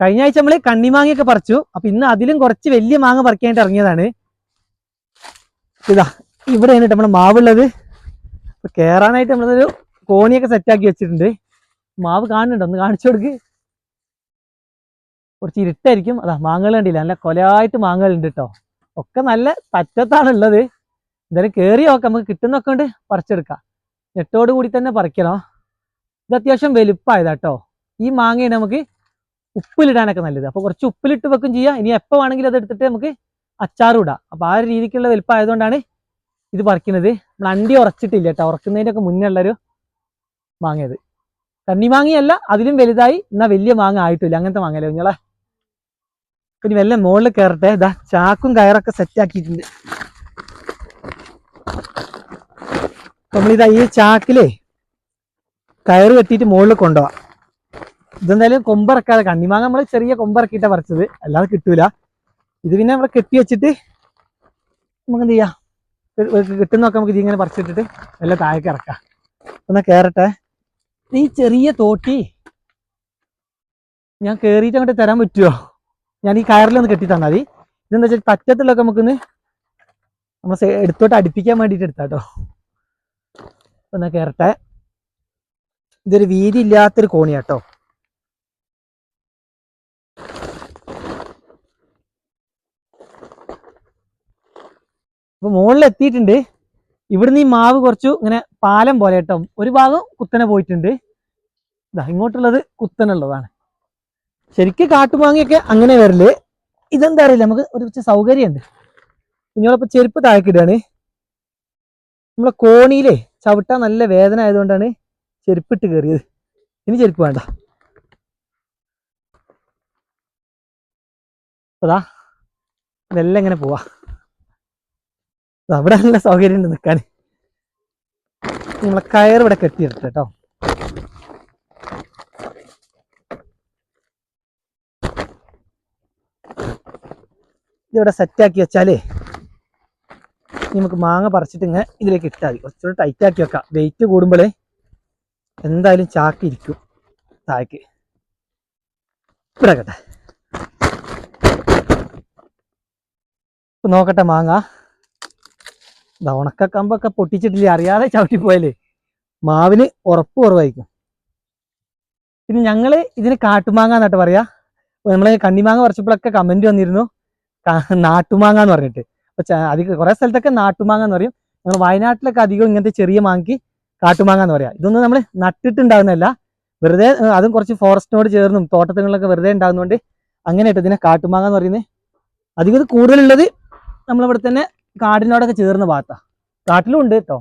കഴിഞ്ഞ ആഴ്ച നമ്മള് കണ്ണിമാങ്ങയൊക്കെ പറിച്ചു. അപ്പൊ ഇന്ന് അതിലും കുറച്ച് വലിയ മാങ്ങ പറിക്കാനായിട്ട് ഇറങ്ങിയതാണ്. ഇതാ ഇവിടെയാണ് നമ്മുടെ മാവുള്ളത്. അപ്പൊ കേറാനായിട്ട് നമ്മളൊരു കോണിയൊക്കെ സെറ്റാക്കി വെച്ചിട്ടുണ്ട്. മാവ് കാണുന്നുണ്ടോ? ഒന്ന് കാണിച്ചു കൊടുക്ക്. കുറച്ച് ഇരുട്ടായിരിക്കും. അതാ മാങ്ങകൾ കണ്ടില്ല, നല്ല കൊലയായിട്ട് മാങ്ങകൾ ഉണ്ട് കേട്ടോ. ഒക്കെ നല്ല തറ്റത്താണ് ഉള്ളത്. എന്തായാലും കയറി നോക്കാം, നമുക്ക് കിട്ടുന്നൊക്കെ കൊണ്ട് പറിച്ചെടുക്കാം. നെട്ടോട് കൂടി തന്നെ പറിക്കണം. ഇത് അത്യാവശ്യം വലുപ്പമായതാട്ടോ. ഈ മാങ്ങയാണ് നമുക്ക് ഉപ്പിലിടാനൊക്കെ നല്ലത്. അപ്പൊ കുറച്ച് ഉപ്പിലിട്ട് വെക്കും ചെയ്യാം. ഇനി എപ്പോൾ വേണമെങ്കിലും അത് എടുത്തിട്ട് നമുക്ക് അച്ചാറും ഇടാം. അപ്പൊ ആ ഒരു രീതിക്കുള്ള വലുപ്പമായതുകൊണ്ടാണ് ഇത് പറിക്കുന്നത്. നമ്മൾ അണ്ടി ഉറച്ചിട്ടില്ല കേട്ടോ, ഉറക്കുന്നതിൻ്റെ ഒക്കെ മുന്നേ ഉള്ളൊരു മാങ്ങയത്. കണ്ണിമാങ്ങയല്ല, അതിലും വലുതായി, എന്നാൽ വലിയ മാങ്ങ ആയിട്ടില്ല. അങ്ങനത്തെ മാങ്ങയല്ലേ കുഞ്ഞോളെ. പിന്നെ വല്ല മുകളിൽ കയറട്ടെ. ഇതാ ചാക്കും കയറൊക്കെ സെറ്റ് ആക്കിയിട്ടുണ്ട്. നമ്മളിതാ ഈ ചാക്കിലേ കയറ് കെട്ടിയിട്ട് മുകളിൽ കൊണ്ടുപോവാം. ഇതെന്തായാലും കൊമ്പിറക്കാതെ, കണ്ണിമാങ്ങ നമ്മൾ ചെറിയ കൊമ്പിറക്കിയിട്ടാണ് പറിച്ചത്, അല്ലാതെ കിട്ടൂല. ഇത് പിന്നെ നമ്മൾ കെട്ടി വെച്ചിട്ട് നമുക്ക് എന്ത് ചെയ്യാം, കിട്ടുന്നൊക്കെ നമുക്ക് ഇതിങ്ങനെ പറിച്ചിട്ടിട്ട് എല്ലാം താഴേക്ക് ഇറക്കാം. ഒന്ന് കയറട്ടെ. ഈ ചെറിയ തോട്ടി ഞാൻ കയറിയിട്ട് അങ്ങോട്ട് തരാൻ പറ്റുമോ? ഞാൻ ഈ കയറിലൊന്ന് കെട്ടി തന്നാൽ മതി. ഇതെന്താ വെച്ചാൽ പറ്റത്തുള്ളൊക്കെ നമുക്കൊന്ന് നമ്മൾ എടുത്തോട്ട് അടുപ്പിക്കാൻ വേണ്ടിയിട്ട് എടുത്താട്ടോ. ഒന്ന് കയറട്ടെ. ഇതൊരു വീതി ഇല്ലാത്തൊരു കോണിയാട്ടോ. അപ്പൊ മുകളിൽ എത്തിയിട്ടുണ്ട്. ഇവിടുന്ന് ഈ മാവ് കുറച്ചു ഇങ്ങനെ പാലം പോലെ കേട്ടോ. ഒരു ഭാഗം കുത്തനെ പോയിട്ടുണ്ട്. ഇതാ ഇങ്ങോട്ടുള്ളത് കുത്തനുള്ളതാണ്. ശരിക്കും കാട്ടുമാങ്ങയൊക്കെ അങ്ങനെ വരല്. ഇതെന്താ അറിയില്ല, നമുക്ക് ഒരു സൗകര്യമുണ്ട്. കുഞ്ഞോളപ്പോൾ ചെരുപ്പ് താഴേക്കിടുകയാണ്. നമ്മളെ കോണിയിലേ ചവിട്ടാൻ നല്ല വേദന ആയതുകൊണ്ടാണ് ചെരുപ്പിട്ട് കയറിയത്. ഇനി ചെരുപ്പ് വേണ്ട. അതാ ഇതെല്ലാം ഇങ്ങനെ പോവാ. അവിടെ നല്ല സൗകര്യം ഉണ്ട് നിൽക്കാൻ. നമ്മളെ കയർ ഇവിടെ കെട്ടിയെടുത്ത് കേട്ടോ. ഇതിവിടെ സെറ്റാക്കി വെച്ചാലേ നമുക്ക് മാങ്ങ പറിച്ചിട്ട് ഇങ്ങനെ ഇതിലേക്ക് ഇട്ടാൽ മതി. കുറച്ചുകൂടെ ടൈറ്റ് ആക്കി വെക്കാം. വെയിറ്റ് കൂടുമ്പോഴേ എന്തായാലും ചാക്കിരിക്കും താഴേക്ക്. ഇവിടെ കേട്ടെ, നോക്കട്ടെ മാങ്ങ. ഇതാ ഉണക്കക്കമ്പൊക്കെ പൊട്ടിച്ചിട്ടില്ല, അറിയാതെ ചവിട്ടിപ്പോയാലേ മാവിന് ഉറപ്പ് കുറവായിരിക്കും. പിന്നെ ഞങ്ങള് ഇതിന് കാട്ടുമാങ്ങ എന്നിട്ട് പറയാ. നമ്മള് കണ്ണിമാങ്ങ പറിച്ചപ്പോഴൊക്കെ കമന്റ് വന്നിരുന്നു നാട്ടുമാങ്ങ എന്ന് പറഞ്ഞിട്ട്. അപ്പൊ അധികം കുറെ സ്ഥലത്തൊക്കെ നാട്ടുമാങ്ങ എന്ന് പറയും. ഞങ്ങൾ വയനാട്ടിലൊക്കെ അധികം ഇങ്ങനത്തെ ചെറിയ മാങ്ങയ്ക്ക് കാട്ടുമാങ്ങ എന്ന് പറയാം. ഇതൊന്നും നമ്മൾ നട്ടിട്ടുണ്ടാകുന്നതല്ല, വെറുതെ അതും കുറച്ച് ഫോറസ്റ്റിനോട് ചേർന്നും തോട്ടത്തിലൊക്കെ വെറുതെ ഉണ്ടാകുന്നതുകൊണ്ട് അങ്ങനെ ഇട്ട് ഇതിനെ കാട്ടുമാങ്ങ എന്ന് പറയുന്നത്. അധികം ഇത് കൂടുതലുള്ളത് നമ്മളിവിടെ തന്നെ കാടിനോടൊക്കെ ചേർന്ന ഭാഗത്താണ്. കാട്ടിലും ഉണ്ട് കേട്ടോ,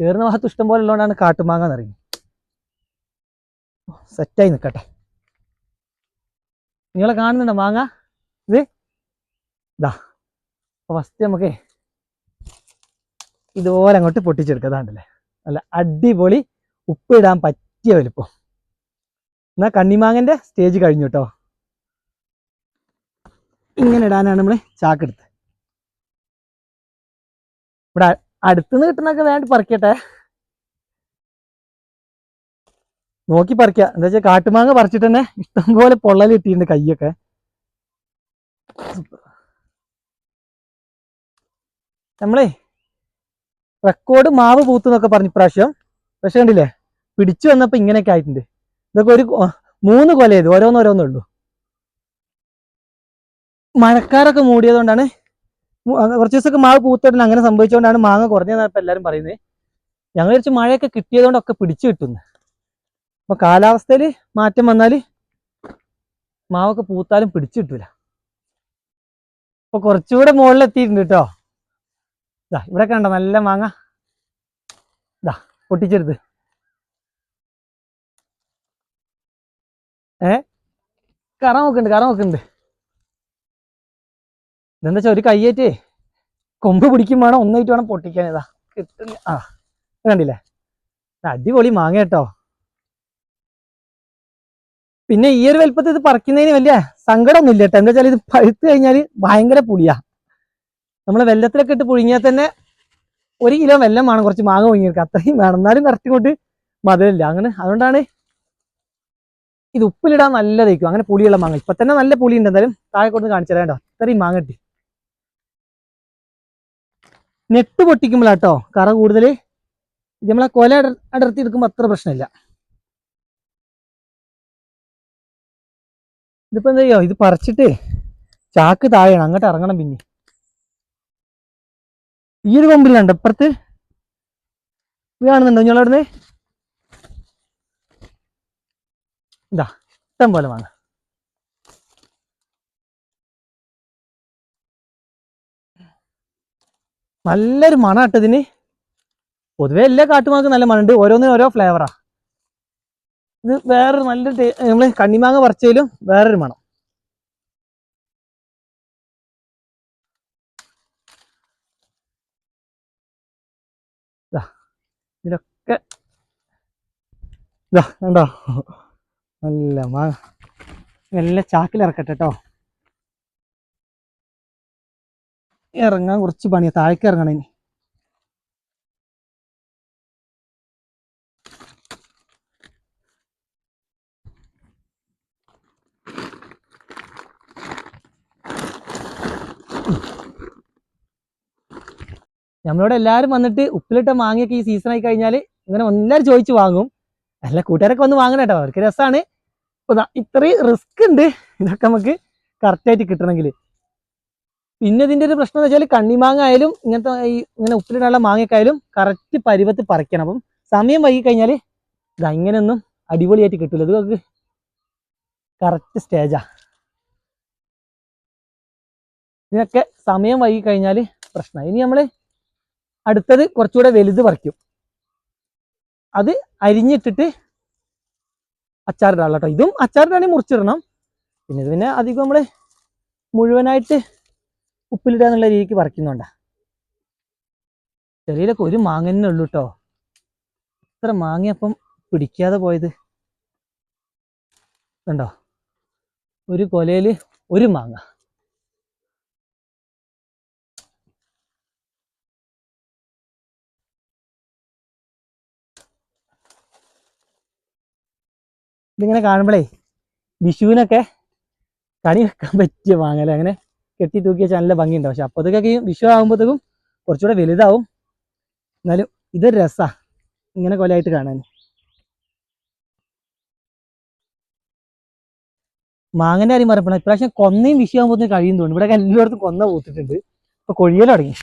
ചേർന്ന ഭാഗത്ത് ഇഷ്ടം പോലെ ഉള്ളതുകൊണ്ടാണ് കാട്ടുമാങ്ങ എന്ന് പറയുന്നത്. സെറ്റായി നിൽക്കട്ടെ. നിങ്ങളെ കാണുന്നുണ്ടോ മാങ്ങ? ഇത് ഇതാ ഫസ്റ്റ് നമുക്ക് ഇതുപോലെ അങ്ങോട്ട് പൊട്ടിച്ചെടുക്കുക. അതാണ്ടല്ലേ നല്ല അടിപൊളി ഉപ്പിടാൻ പറ്റിയ വലുപ്പം. എന്നാൽ കണ്ണിമാങ്ങന്റെ സ്റ്റേജ് കഴിഞ്ഞു കേട്ടോ. ഇങ്ങനെ ഇടാനാണ് നമ്മൾ ചാക്കെടുത്ത്. ഇവിടെ അടുത്തുനിന്ന് കിട്ടുന്നൊക്കെ വേണ്ടി പറിക്കട്ടെ, നോക്കി പറിക്കുക. എന്താ വെച്ചാൽ കാട്ടുമാങ്ങ പറിച്ചിട്ട് തന്നെ ഇഷ്ടംപോലെ പൊള്ളൽ കിട്ടിയിട്ടുണ്ട് കയ്യൊക്കെ. നമ്മളേ റെക്കോർഡ് മാവ് പൂത്തുന്നൊക്കെ പറഞ്ഞു ഇപ്രാവശ്യം. പക്ഷെ കണ്ടില്ലേ, പിടിച്ചു വന്നപ്പോ ഇങ്ങനെയൊക്കെ ആയിട്ടുണ്ട്. ഇതൊക്കെ ഒരു 3 കൊലയത് ഓരോന്നോരോന്നുള്ളൂ. മഴക്കാരൊക്കെ മൂടിയതുകൊണ്ടാണ്, കുറച്ച് ദിവസമൊക്കെ മാവ് പൂത്തിട്ട് അങ്ങനെ സംഭവിച്ചുകൊണ്ടാണ് മാങ്ങ കുറഞ്ഞതെന്നാണ് ഇപ്പം എല്ലാവരും പറയുന്നത്. ഞങ്ങൾ വിചാരിച്ച് മഴയൊക്കെ കിട്ടിയതുകൊണ്ടൊക്കെ പിടിച്ചു കിട്ടുന്നു. അപ്പൊ കാലാവസ്ഥയിൽ മാറ്റം വന്നാൽ മാവൊക്കെ പൂത്താലും പിടിച്ചു കിട്ടൂല. അപ്പൊ കുറച്ചുകൂടെ മുകളിലെത്തിയിട്ടുണ്ട് കേട്ടോ. ഇതാ ഇവിടെ കണ്ടോ നല്ല മാങ്ങ. ഇതാ പൊട്ടിച്ചെടുത്ത്. കറ നോക്കുന്നുണ്ട്. ഇതെന്താ വെച്ചാൽ ഒരു കയ്യേറ്റേ കൊമ്പ് പിടിക്കും വേണം, ഒന്നായിട്ട് വേണം പൊട്ടിക്കാൻ. ഇതാ കിട്ടുന്ന കണ്ടില്ലേ, അടിപൊളി മാങ്ങ കേട്ടോ. പിന്നെ ഈ ഒരു വലുപ്പത്തിൽ ഇത് പറിക്കുന്നതിന് വലിയ സങ്കടമൊന്നും ഇല്ല കേട്ടോ. എന്താ വെച്ചാൽ ഇത് പഴുത്ത് കഴിഞ്ഞാൽ ഭയങ്കര പുളിയാ. നമ്മൾ വെല്ലത്തിലൊക്കെ ഇട്ട് പുഴുങ്ങിയാൽ തന്നെ 1 കിലോ വെല്ലം വേണം കുറച്ച് മാങ്ങ പുഴുങ്ങിയെടുക്കുക. അത്രയും വേണം, എന്നാലും കറക്റ്റ് കൊണ്ട് മധുരമില്ല. അങ്ങനെ അതുകൊണ്ടാണ് ഇത് ഉപ്പിലിടാൻ നല്ലതായിരിക്കും. അങ്ങനെ പുളിയുള്ള മാങ്ങ ഇപ്പൊ തന്നെ നല്ല പുളി ഉണ്ട്. എന്തായാലും താഴെ കൊണ്ട് കാണിച്ചു തരാം കേട്ടോ. ഇത്രയും മാങ്ങ കിട്ടി. നെട്ട് പൊട്ടിക്കുമ്പോഴാട്ടോ കറ കൂടുതൽ. ഇത് നമ്മളെ കൊല അടർത്തി എടുക്കുമ്പോൾ അത്ര പ്രശ്നമില്ല. ഇതിപ്പോ എന്താ ചെയ്യോ, ഇത് പറിച്ചിട്ട് ചാക്ക് താഴെയാണ്, അങ്ങോട്ട് ഇറങ്ങണം. പിന്നെ ഈ ഒരു കൊമ്പിൽ കണ്ടോ ഇപ്പുറത്ത് ഇത് കാണുന്നുണ്ടോ നിങ്ങളവിടുന്ന്? ഇതാ ഇഷ്ടം പോലെ മാങ്ങ. നല്ലൊരു മണം ഇട്ടതിന്. പൊതുവെ എല്ലാ കാട്ടുമാങ്ങ നല്ല മണമുണ്ട്, ഓരോന്നിനും ഓരോ ഫ്ലേവറാ. ഇത് വേറൊരു നല്ലൊരു നമ്മള് കണ്ണിമാങ്ങ പറിച്ചതിലും വേറൊരു മണം. ഇതിലൊക്കെ ഇതാ കണ്ടോ, നല്ല മാങ്ങ. നല്ല ചാക്കിൽ ഇറക്കട്ടെ കേട്ടോ. ഇറങ്ങാൻ കുറച്ച് പണിയാ, താഴേക്ക് ഇറങ്ങണം ഇനി. നമ്മളോട് എല്ലാവരും വന്നിട്ട് ഉപ്പിലിട്ട മാങ്ങയൊക്കെ ഈ സീസൺ ആയി കഴിഞ്ഞാൽ ഇങ്ങനെ എല്ലാവരും ചോദിച്ചു വാങ്ങും. അല്ല കൂട്ടുകാരൊക്കെ വന്ന് വാങ്ങണം കേട്ടോ, അവർക്ക് രസമാണ്. ഇത്രയും റിസ്ക് ഉണ്ട് ഇതൊക്കെ നമുക്ക് കറക്റ്റായിട്ട് കിട്ടണമെങ്കിൽ. പിന്നെ ഇതിൻ്റെ ഒരു പ്രശ്നം എന്ന് വെച്ചാൽ കണ്ണിമാങ്ങ ആയാലും ഇങ്ങനത്തെ ഇങ്ങനെ ഉപ്പിലിടാനുള്ള മാങ്ങയൊക്കെ ആയാലും കറക്റ്റ് പരുവത്ത് പറിക്കണം. അപ്പം സമയം വൈകി കഴിഞ്ഞാൽ ഇത് അങ്ങനെയൊന്നും അടിപൊളിയായിട്ട് കിട്ടില്ല. ഇത് നമുക്ക് കറക്റ്റ് സ്റ്റേജാ. ഇതിനൊക്കെ സമയം വൈകി കഴിഞ്ഞാൽ പ്രശ്നമായി. ഇനി നമ്മൾ അടുത്തത് കുറച്ചുകൂടെ വലുത് പറിക്കും. അത് അരിഞ്ഞിട്ടിട്ട് അച്ചാറിടാനുള്ള കേട്ടോ. ഇതും അച്ചാറിടാണെങ്കിൽ മുറിച്ചിടണം. പിന്നെ ഇത് പിന്നെ അധികം നമ്മൾ മുഴുവനായിട്ട് ഉപ്പിലിടുക എന്നുള്ള രീതിക്ക് പറിക്കുന്നുണ്ടാ. ചെറിയൊക്കെ ഒരു മാങ്ങ തന്നെ ഉള്ളൂ കേട്ടോ. ഇത്ര മാങ്ങയപ്പം പിടിക്കാതെ പോയത് കണ്ടോ, ഒരു കൊലയിൽ ഒരു മാങ്ങ. ഇതിങ്ങനെ കാണുമ്പോഴേ വിഷുവിനൊക്കെ കണി വെക്കാൻ പറ്റിയ മാങ്ങല്ലേ. അങ്ങനെ കെട്ടി തൂക്കി വെച്ചാൽ നല്ല ഭംഗിയുണ്ടാവും. പക്ഷെ അപ്പോഴത്തേക്കൊക്കെ വിഷു ആകുമ്പോഴത്തേക്കും കുറച്ചുകൂടെ വലുതാവും. എന്നാലും ഇതൊരു രസമാണ് ഇങ്ങനെ കൊലയായിട്ട് കാണാൻ. മാങ്ങന്റെ കാര്യം പറയപ്പെടാം, ഇപ്രാവശ്യം കൊന്നയും വിഷു ആകുമ്പോൾ കഴിയും തോന്നുന്നു. ഇവിടെ എല്ലായിടത്തും കൊന്ന പൂത്തിട്ടുണ്ട്. ഇപ്പൊ കൊഴിയൽ തുടങ്ങി.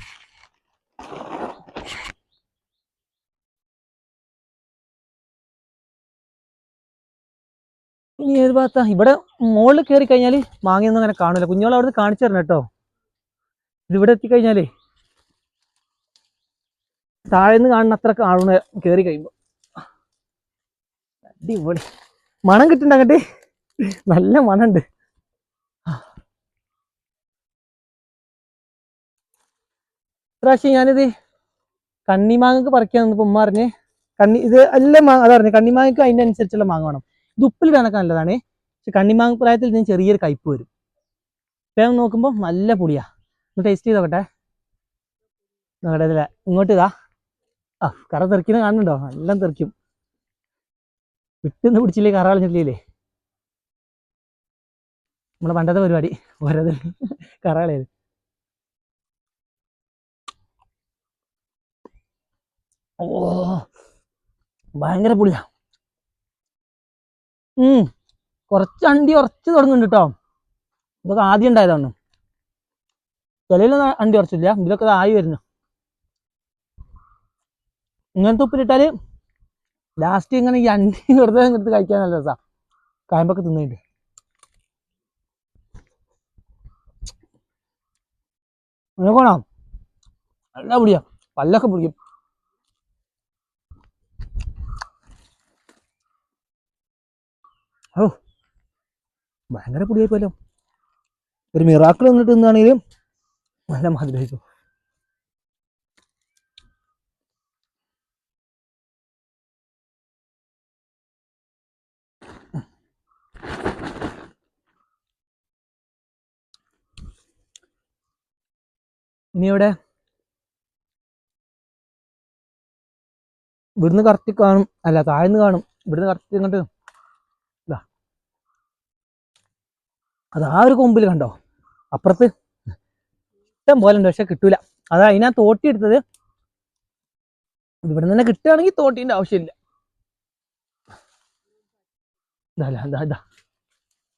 ഇനി ഏത് ഭാഗത്താ? ഇവിടെ മുകളിൽ കയറി കഴിഞ്ഞാൽ മാങ്ങയൊന്നും അങ്ങനെ കാണില്ല. കുഞ്ഞോളെ അവിടുന്ന് കാണിച്ചു തരണം കേട്ടോ. ഇതിവിടെ എത്തിക്കഴിഞ്ഞാലേ താഴേന്ന് കാണുന്ന അത്ര കാണുന്ന കയറി കഴിയുമ്പോ അടിപൊളി മണം കിട്ടുന്നുണ്ട്. അങ്ങോട്ട് നല്ല മണമുണ്ട്. ഇപ്രാവശ്യം ഞാനിത് കണ്ണിമാങ്ങക്ക് പറിക്കാൻ വന്നപ്പോൾ ഉമ്മ പറഞ്ഞ് ഇത് എല്ലാം മാങ്ങ അതാ പറഞ്ഞു, കണ്ണിമാങ്ങക്ക് അതിൻ്റെ അനുസരിച്ചുള്ള മാങ്ങ വേണം. ഇത് ഉപ്പിലിടാനൊക്കെ നല്ലതാണ്. പക്ഷെ കണ്ണിമാങ്ങ പ്രായത്തിൽ ഇതിന് ചെറിയൊരു കയ്പ്പ് വരും. ഇപ്പം നോക്കുമ്പോൾ നല്ല പുളിയാ. ഒന്ന് ടേസ്റ്റ് ചെയ്ത് നോക്കട്ടെ. നോക്കട്ടെ ഇതില്ല ഇങ്ങോട്ട് ഇതാ. കറ തെറിക്കുന്ന കാണുന്നുണ്ടോ? എല്ലാം തെറിക്കും. വിട്ടുന്ന് പിടിച്ചില്ലേ കറ കളഞ്ഞിട്ടില്ലേ. നമ്മളെ പണ്ടത്തെ പരിപാടി ഓരോ കറ കളയത്. ഓ ഭയങ്കര പുളിയാ. കുറച്ച് അണ്ടി ഉറച്ച് തുടങ്ങുന്നുണ്ട് കേട്ടോ. ഇതൊക്കെ ആദ്യം ഉണ്ടായതാണ്. ചിലയിലൊന്നും അണ്ടി ഉറച്ചില്ല, ഇതിലൊക്കെ ആയി വരുന്നു. ഇങ്ങനത്തെ ഉപ്പിലിട്ടാല് ലാസ്റ്റ് ഇങ്ങനെ ഈ അണ്ടി വെറുതെ എടുത്ത് കഴിക്കാൻ നല്ല രസാ. കായമ്പൊക്കെ തിന്നിട്ട് നിനക്കോണോ നല്ല പൊടിയാ, പല്ലൊക്കെ പിടിക്കും. ഓ ഭയങ്കര പൊടിയായിപ്പോയല്ലോ. ഒരു മിറാക്കിൾ വന്നിട്ട് നിന്നാണെങ്കിലും നല്ല മധുരമായിരിക്കും. ഇനി ഇവിടെ ഇവിടുന്ന് കറക്റ്റ് കാണും, അല്ല താഴ്ന്ന് കാണും. ഇവിടുന്ന് കറക്റ്റ് ഇങ്ങോട്ട് ഇതാ അത് ആ ഒരു കൊമ്പിൽ കണ്ടോ, അപ്പുറത്ത് ഇഷ്ടം പോലെ ഉണ്ട്, പക്ഷെ കിട്ടൂല. അതാ അതിനാ തോട്ടി എടുത്തത്. ഇവിടെ തന്നെ കിട്ടുകയാണെങ്കിൽ തോട്ടീൻ്റെ ആവശ്യമില്ല. ഇതാ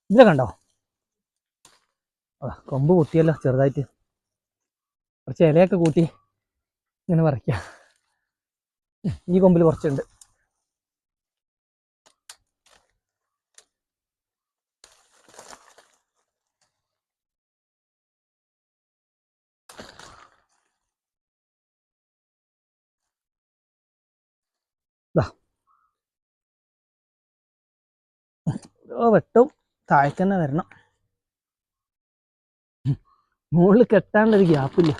ഇതിലെ കണ്ടോ, കൊമ്പ് പൊട്ടിയല്ലോ ചെറുതായിട്ട്. കുറച്ച് ഇലയൊക്കെ കൂട്ടി ഇങ്ങനെ പറിക്കാം. ഈ കൊമ്പിൽ കുറച്ചുണ്ട്. വെട്ടും താഴേക്ക് തന്നെ വരണം. മുകളിൽ കെട്ടാനുള്ളൊരു ഗ്യാപ്പില്ല.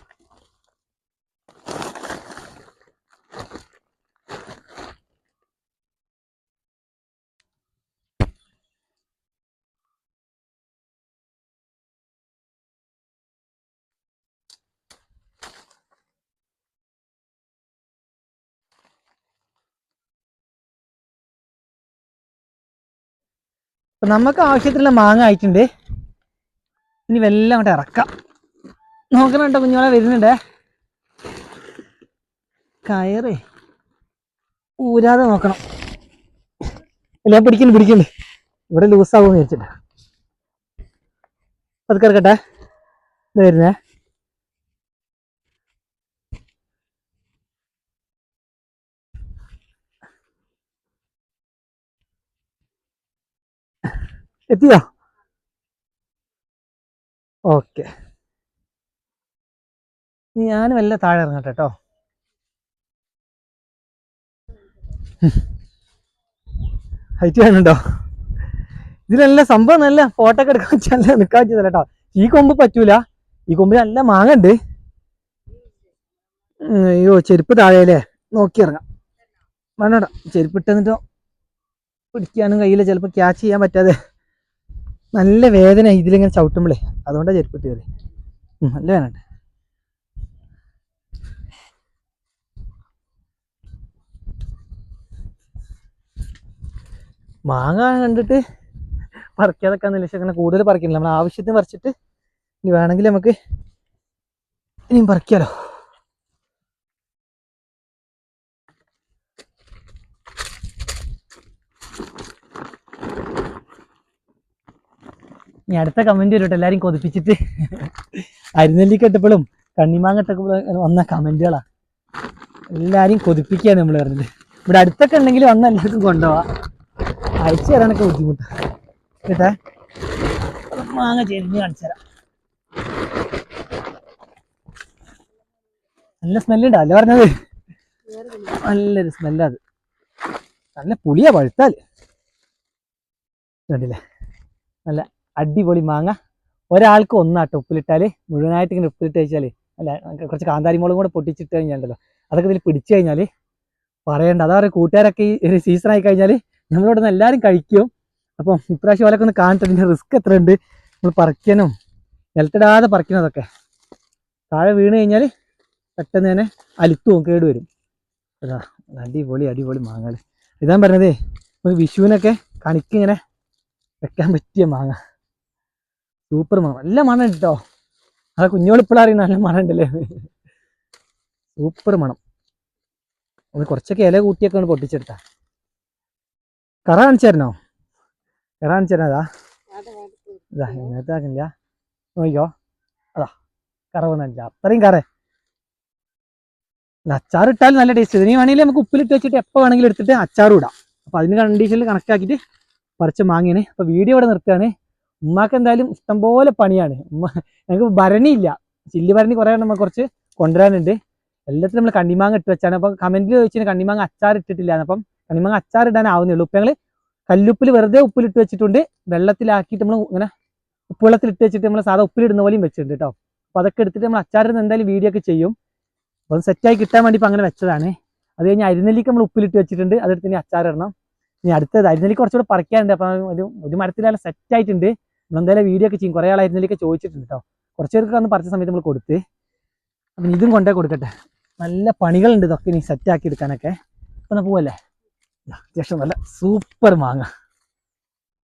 അപ്പൊ നമുക്ക് ആവശ്യത്തിനുള്ള മാങ്ങ ആയിട്ടുണ്ട്. ഇനി വെല്ലം അങ്ങോട്ട് ഇറക്കാം. നോക്കണുണ്ടോ കുഞ്ഞോളെ വരുന്നുണ്ടേ. കയറേ ഊരാതെ നോക്കണം. ഞാൻ പിടിക്കണ്ട്. ഇവിടെ ലൂസാകുമെന്ന് വിചാരിച്ചിട്ട് അത് കിടക്കട്ടെ. ഇത് വരുന്നേ. എത്തിയോ? ഓക്കെ, ഞാൻ വല്ല താഴെ ഇറങ്ങട്ടെ കേട്ടോ. ഹൈറ്റ് വേണുണ്ടോ? ഇതിലെല്ലാം സംഭവം നല്ല ഫോട്ടോ ഒക്കെ എടുക്കാൻ വെച്ചാൽ നിൽക്കാൻ വെച്ചതല്ല കേട്ടോ. ഈ കൊമ്പ് പറ്റൂല, ഈ കൊമ്പിൽ നല്ല മാങ്ങ ഉണ്ട്. അയ്യോ ചെരുപ്പ് താഴെയല്ലേ, നോക്കി ഇറങ്ങാം. വേണ്ട, ചെരുപ്പ് ഇട്ടെന്നിട്ടോ പിടിക്കാനും കയ്യിൽ ചിലപ്പോൾ ക്യാച്ച് ചെയ്യാൻ പറ്റാതെ നല്ല വേദന ഇതിലിങ്ങനെ ചവിട്ടുമ്പോഴേ, അതുകൊണ്ടാണ് ചെരുപ്പ് ഇട്ട് കയറി. നല്ല വേദന. മാങ്ങ കണ്ടിട്ട് പറിക്കാതൊക്കെ പക്ഷെ അങ്ങനെ കൂടുതൽ പറിക്കുന്നില്ല. നമ്മൾ ആവശ്യത്തിന് പറിച്ചിട്ട് ഇനി വേണമെങ്കിൽ നമുക്ക് ഇനിയും പറിക്കാലോ. ഇനി അടുത്ത കമന്റ് വരും കേട്ടോ, എല്ലാവരും കൊതിപ്പിച്ചിട്ട്. അരിനെല്ലിക്കെട്ടപ്പോഴും കണ്ണിമാങ്ങട്ടപ്പോഴും വന്ന കമന്റുകളാ, എല്ലാവരും കൊതിപ്പിക്കുകയാണ് നമ്മൾ പറഞ്ഞത്. ഇവിടെ അടുത്തൊക്കെ ഉണ്ടെങ്കിൽ വന്ന എല്ലാവർക്കും കൊണ്ടുപോവാ. അയച്ചു തരാനൊക്കെ ബുദ്ധിമുട്ടാണ് കേട്ടെ. മാങ്ങ ചെരിഞ്ഞ് കാണിച്ചു തരാം. നല്ല സ്മെല്ലുണ്ടോ അല്ലേ പറഞ്ഞത്? നല്ലൊരു സ്മെല്ലത്. നല്ല പുളിയാ പഴുത്താൽ. കണ്ടില്ലേ, നല്ല അടിപൊളി മാങ്ങ. ഒരാൾക്ക് ഒന്നാട്ടോ ഉപ്പിലിട്ടാല്, മുഴുവനായിട്ട് ഇങ്ങനെ ഉപ്പിലിട്ട് കഴിച്ചാല്, അല്ല കുറച്ച് കാന്താരി മുളകും കൂടെ പൊട്ടിച്ചിട്ട് കഴിഞ്ഞാണ്ടല്ലോ, അതൊക്കെ ഇതിൽ പിടിച്ചു കഴിഞ്ഞാൽ പറയണ്ട. അതാ പറയുക, കൂട്ടുകാരൊക്കെ ഈ ഒരു സീസൺ ആയി കഴിഞ്ഞാൽ നമ്മളിവിടെ നിന്ന് എല്ലാവരും കഴിക്കും. അപ്പം ഇപ്രാവശ്യം ഓലൊക്കെ ഒന്ന് കാണട്ടെ, ഇതിൻ്റെ റിസ്ക് എത്ര ഉണ്ട്. നമ്മൾ പറിക്കാനും നിലത്തിടാതെ പറിക്കുന്നതൊക്കെ, താഴെ വീണ് കഴിഞ്ഞാൽ പെട്ടെന്ന് തന്നെ അലുത്തും കേടുവരും. അതാ അടിപൊളി മാങ്ങകൾ. ഇതാൻ പറഞ്ഞതേ, നമുക്ക് വിഷുവിനൊക്കെ കണിക്കിങ്ങനെ വെക്കാൻ പറ്റിയ മാങ്ങ. സൂപ്പർ മണം, നല്ല മണം ഉണ്ട് കേട്ടോ. ആ കുഞ്ഞോളിപ്പോഴും അറിയുന്ന നല്ല മണം ഉണ്ടല്ലേ, സൂപ്പർ മണം. അത് കുറച്ചൊക്കെ ഇല കൂട്ടിയൊക്കെയാണ് പൊട്ടിച്ചെടുത്ത. കറ കാണിച്ചായിരുന്നോ? കറ കാണിച്ചായിരുന്നതാ, ഇതാ ഇങ്ങനത്തെ ആക്കില്ല, നോക്കിക്കോ. അതാ കറ വന്നില്ല, അത്രയും കറ. അച്ചാറിട്ടാലും നല്ല ടേസ്റ്റ്. ഇതിന് വേണമെങ്കിൽ നമുക്ക് ഉപ്പിലിട്ട് വെച്ചിട്ട് എപ്പോൾ വേണമെങ്കിലും എടുത്തിട്ട് അച്ചാറും ഇടാം. അപ്പോൾ അതിന് കണ്ടീഷനിൽ കണക്കാക്കിയിട്ട് പറിച്ച മാങ്ങയാണ്. അപ്പോൾ വീഡിയോ ഇവിടെ നിർത്തുകയാണ്. ഉമ്മാക്ക് എന്തായാലും ഇഷ്ടംപോലെ പണിയാണ്. ഞങ്ങൾക്ക് ഭരണിയില്ല, ചില്ലി ഭരണി കുറേ നമുക്ക് കുറച്ച് കൊണ്ടുവരാനുണ്ട്. എല്ലാത്തിനും നമ്മൾ കണ്ണിമാങ്ങ ഇട്ട് വെച്ചാണ്. അപ്പം കമന്റിൽ ചോദിച്ചാൽ കണ്ണിമാങ്ങ അച്ചാർ ഇട്ടിട്ടില്ല. അപ്പം കണ്ണിമാങ്ങ അച്ചാർ ഇടാനാവുന്നേ ഉള്ളൂ. ഇപ്പം ഞങ്ങൾ കല്ലുപ്പിൽ വെറുതെ ഉപ്പിലിട്ട് വെച്ചിട്ടുണ്ട്. വെള്ളത്തിലാക്കിയിട്ട് നമ്മൾ ഇങ്ങനെ ഉപ്പുവെള്ളത്തിലിട്ട് വെച്ചിട്ട് നമ്മൾ സാധാ ഉപ്പിലിടുന്ന പോലെയും വെച്ചിട്ടുണ്ട് കേട്ടോ. അപ്പോൾ അതൊക്കെ എടുത്തിട്ട് നമ്മൾ അച്ചാറിന് എന്തായാലും വീഡിയോ ഒക്കെ ചെയ്യും. അപ്പോൾ അത് സെറ്റായി കിട്ടാൻ വേണ്ടി ഇപ്പം അങ്ങനെ വെച്ചതാണ്. അത് കഴിഞ്ഞ് അരിനെല്ലിക്ക് നമ്മൾ ഉപ്പിലിട്ട് വെച്ചിട്ടുണ്ട്, അതെടുത്ത് ഇനി അച്ചാറിടണം. ഇനി അടുത്തത് അരിനെല്ലിക്ക് കുറച്ചുകൂടെ പറിക്കാനുണ്ട്. അപ്പം ഒരു മരത്തിലെല്ലാം സെറ്റായിട്ടുണ്ട്. നമ്മളെന്തായാലും വീഡിയോ ഒക്കെ ചെയ്യും. കുറേ ആൾ അരിനെല്ലിക്ക് ചോദിച്ചിട്ടുണ്ട് കേട്ടോ. കുറച്ച് പേർക്ക് അന്ന് പറിച്ച സമയത്ത് നമ്മൾ കൊടുത്ത്. അപ്പം ഇതും കൊണ്ടേ കൊടുക്കട്ടെ. നല്ല പണികളുണ്ട് ഇതൊക്കെ ഇനി സെറ്റാക്കി എടുക്കാനൊക്കെ. അപ്പം എന്നാൽ പോവല്ലേ. അത്യാവശ്യം നല്ല സൂപ്പർ മാങ്ങ.